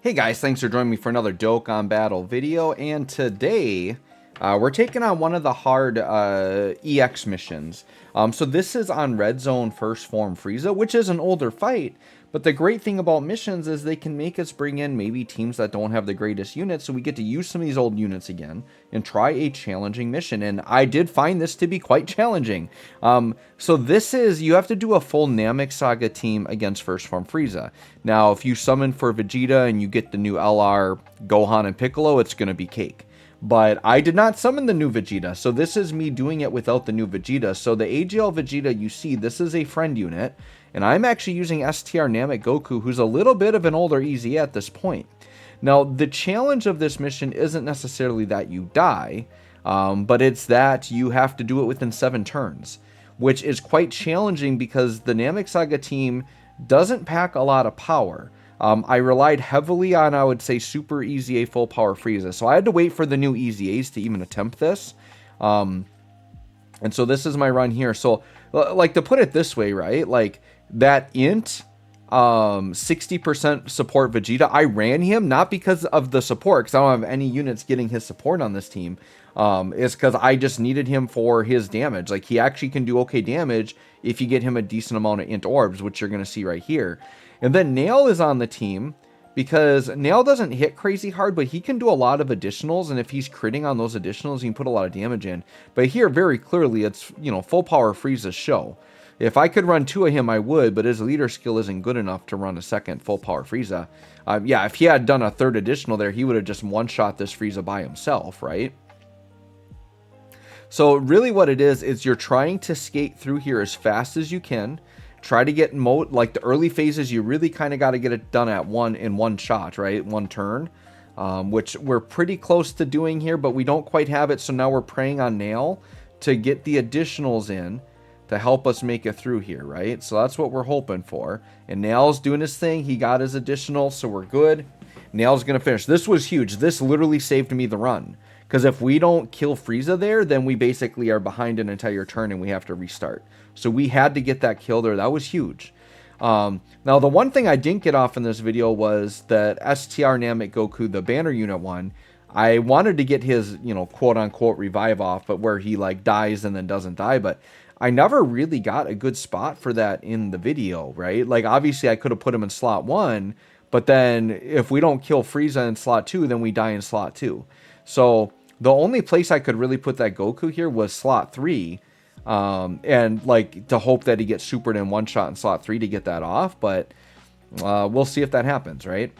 Hey guys, thanks for joining me for another Dokkan Battle video, and today we're taking on one of the hard EX missions. So this is on Red Zone First Form Frieza, which is an older fight, but the great thing about missions is they can make us bring in maybe teams that don't have the greatest units, so we get to use some of these old units again and try a challenging mission, and I did find this to be quite challenging. So this is, you have to do a full Namek Saga team against First Form Frieza. Now, if you summon for Vegeta and you get the new LR, Gohan, and Piccolo, it's going to be cake. But I did not summon the new Vegeta, so this is me doing it without the new Vegeta. So the AGL Vegeta you see, this is a friend unit, and I'm actually using STR Namek Goku, who's a little bit of an older EZ at this point. Now, the challenge of this mission isn't necessarily that you die, but it's that you have to do it within 7 turns, which is quite challenging because the Namek Saga team doesn't pack a lot of power. I relied heavily on, I would say, Super EZA Full Power Frieza. So I had to wait for the new EZAs to even attempt this. And so this is my run here. So, like, to put it this way, right? Like, that int 60% support Vegeta, I ran him not because of the support, because I don't have any units getting his support on this team. It's because I just needed him for his damage. Like, he actually can do okay damage if you get him a decent amount of int orbs, which you're going to see right here. And then Nail is on the team because Nail doesn't hit crazy hard, but he can do a lot of additionals, and if he's critting on those additionals, he can put a lot of damage in. But here, very clearly, it's, you know, full power Frieza's show. If I could run 2 of him, I would, but his leader skill isn't good enough to run a second full power Frieza. Yeah, if he had done a third additional there, he would have just one-shot this Frieza by himself, right? So really what it is you're trying to skate through here as fast as you can. Try to get like the early phases, you really kind of got to get it done at one shot, right? One turn, which we're pretty close to doing here, but we don't quite have it. So now we're preying on Nail to get the additionals in to help us make it through here, right? So that's what we're hoping for. And Nail's doing his thing. He got his additional, so we're good. Nail's going to finish. This was huge. This literally saved me the run. Because if we don't kill Frieza there, then we basically are behind an entire turn and we have to restart. So we had to get that kill there. That was huge. Now, the one thing I didn't get off in this video was that STR Namek Goku, the banner unit one, I wanted to get his, you know, quote-unquote revive off, but where he, like, dies and then doesn't die. But I never really got a good spot for that in the video, right? Like, obviously, I could have put him in slot 1, but then if we don't kill Frieza in slot 2, then we die in slot 2. So the only place I could really put that Goku here was slot 3, and like to hope that he gets supered in one shot in slot 3 to get that off, but we'll see if that happens, right?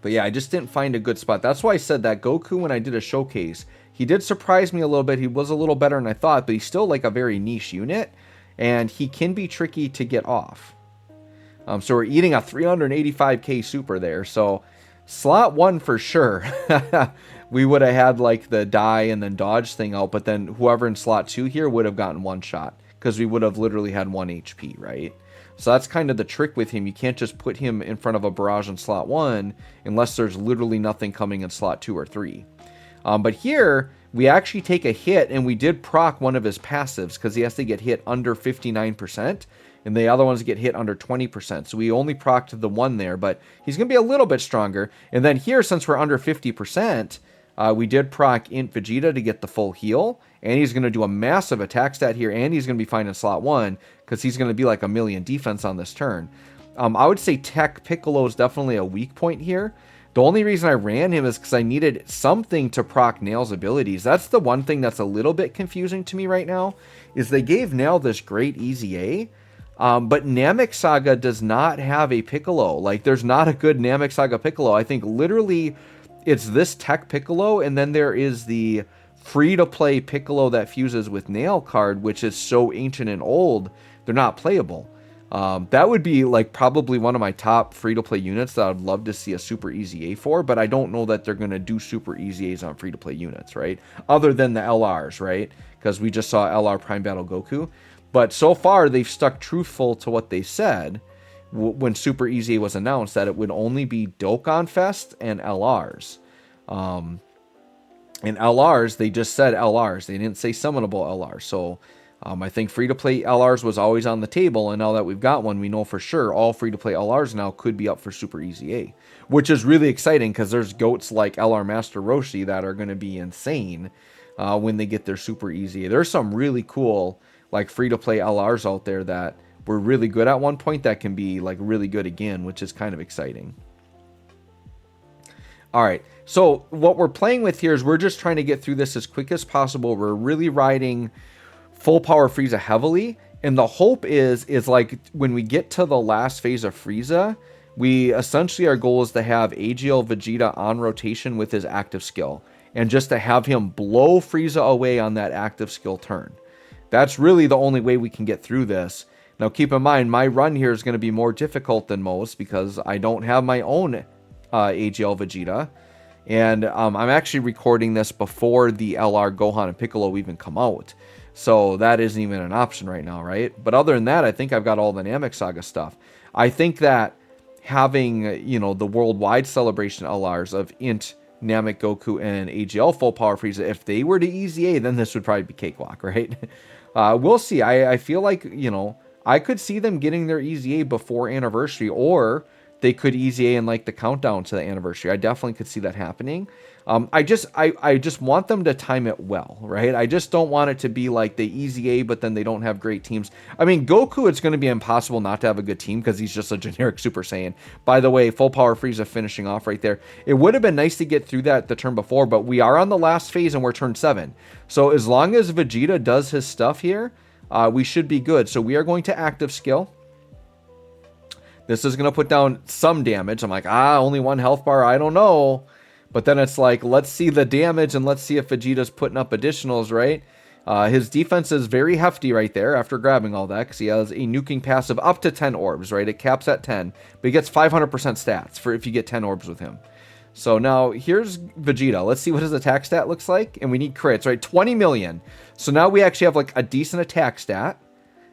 But yeah, I just didn't find a good spot. That's why I said that Goku, when I did a showcase, he did surprise me a little bit. He was a little better than I thought, but he's still like a very niche unit, and he can be tricky to get off. So we're eating a 385k super there, so slot 1 for sure. We would have had like the die and then dodge thing out, but then whoever in slot 2 here would have gotten one shot because we would have literally had 1 HP, right? So that's kind of the trick with him. You can't just put him in front of a barrage in slot 1 unless there's literally nothing coming in slot 2 or 3. But here we actually take a hit, and we did proc one of his passives because he has to get hit under 59%. And the other ones get hit under 20%. So we only proc'd the one there, but he's going to be a little bit stronger. And then here, since we're under 50%, we did proc Int Vegeta to get the full heal. And he's going to do a massive attack stat here, and he's going to be fine in slot 1 because he's going to be like a million defense on this turn. I would say Tech Piccolo is definitely a weak point here. The only reason I ran him is because I needed something to proc Nail's abilities. That's the one thing that's a little bit confusing to me right now, is they gave Nail this great EZA, but Namek Saga does not have a Piccolo. Like, there's not a good Namek Saga Piccolo. I think literally it's this Tech Piccolo, and then there is the free-to-play Piccolo that fuses with Nail card, which is so ancient and old, they're not playable. That would be like probably one of my top free-to-play units that I'd love to see a Super EZA for, but I don't know that they're going to do Super EZAs on free-to-play units, right? Other than the LRs, right? Because we just saw LR Prime Battle Goku. But so far, they've stuck truthful to what they said when Super EZA was announced, that it would only be Dokkanfest and LRs. And LRs, they just said LRs. They didn't say summonable LRs. So I think free-to-play LRs was always on the table, and now that we've got one, we know for sure all free-to-play LRs now could be up for Super Easy A, which is really exciting because there's goats like LR Master Roshi that are going to be insane when they get their Super Easy A. There's some really cool like free-to-play LRs out there that were really good at one point that can be like really good again, which is kind of exciting. All right, so what we're playing with here is we're just trying to get through this as quick as possible. We're really riding full power Frieza heavily, and the hope is like when we get to the last phase of Frieza, we essentially, our goal is to have AGL Vegeta on rotation with his active skill, and just to have him blow Frieza away on that active skill turn. That's really the only way we can get through this. Now keep in mind, my run here is going to be more difficult than most because I don't have my own AGL Vegeta, and I'm actually recording this before the LR Gohan and Piccolo even come out. So that isn't even an option right now, right? But other than that, I think I've got all the Namek Saga stuff. I think that having, you know, the worldwide celebration LRs of Int, Namek, Goku, and AGL Full Power Frieza, if they were to Easy A, then this would probably be cakewalk, right? We'll see. I feel like, you know, I could see them getting their Easy A before anniversary, or they could Easy A in like the countdown to the anniversary. I definitely could see that happening. I just want them to time it well, right? I just don't want it to be like the Easy A, but then they don't have great teams. I mean, Goku, it's going to be impossible not to have a good team because he's just a generic Super Saiyan. By the way, Full Power Frieza finishing off right there. It would have been nice to get through that the turn before, but we are on the last phase and we're turn 7. So as long as Vegeta does his stuff here, we should be good. So we are going to active skill. This is going to put down some damage. I'm like, only 1 health bar. I don't know. But then it's like, let's see the damage and let's see if Vegeta's putting up additionals, right? His defense is very hefty right there after grabbing all that because he has a nuking passive up to 10 orbs, right? It caps at 10, but he gets 500% stats for if you get 10 orbs with him. So now here's Vegeta. Let's see what his attack stat looks like. And we need crits, right? 20 million. So now we actually have like a decent attack stat.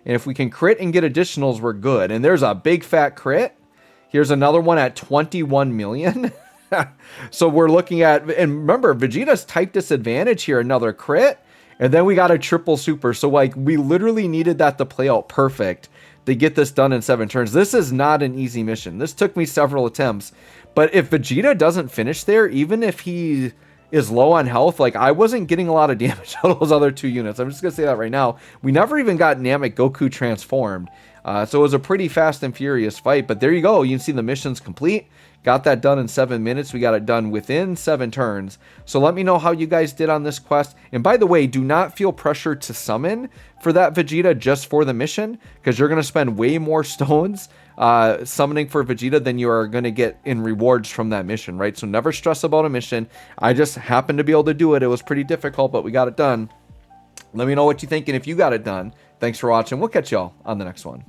And if we can crit and get additionals, we're good. And there's a big fat crit. Here's another one at 21 million. So we're looking at, and remember, Vegeta's type disadvantage here, another crit. And then we got a triple super. So like we literally needed that to play out perfect to get this done in 7 turns. This is not an easy mission. This took me several attempts. But if Vegeta doesn't finish there, even if he is low on health, like I wasn't getting a lot of damage out of those other 2 units. I'm just going to say that right now. We never even got Namek Goku transformed. So it was a pretty fast and furious fight. But there you go. You can see the mission's complete. Got that done in 7 minutes. We got it done within 7 turns. So let me know how you guys did on this quest. And by the way, do not feel pressured to summon for that Vegeta just for the mission, because you're going to spend way more stones summoning for Vegeta than you are going to get in rewards from that mission, right? So never stress about a mission. I just happened to be able to do it. It was pretty difficult, but we got it done. Let me know what you think and if you got it done. Thanks for watching. We'll catch y'all on the next one.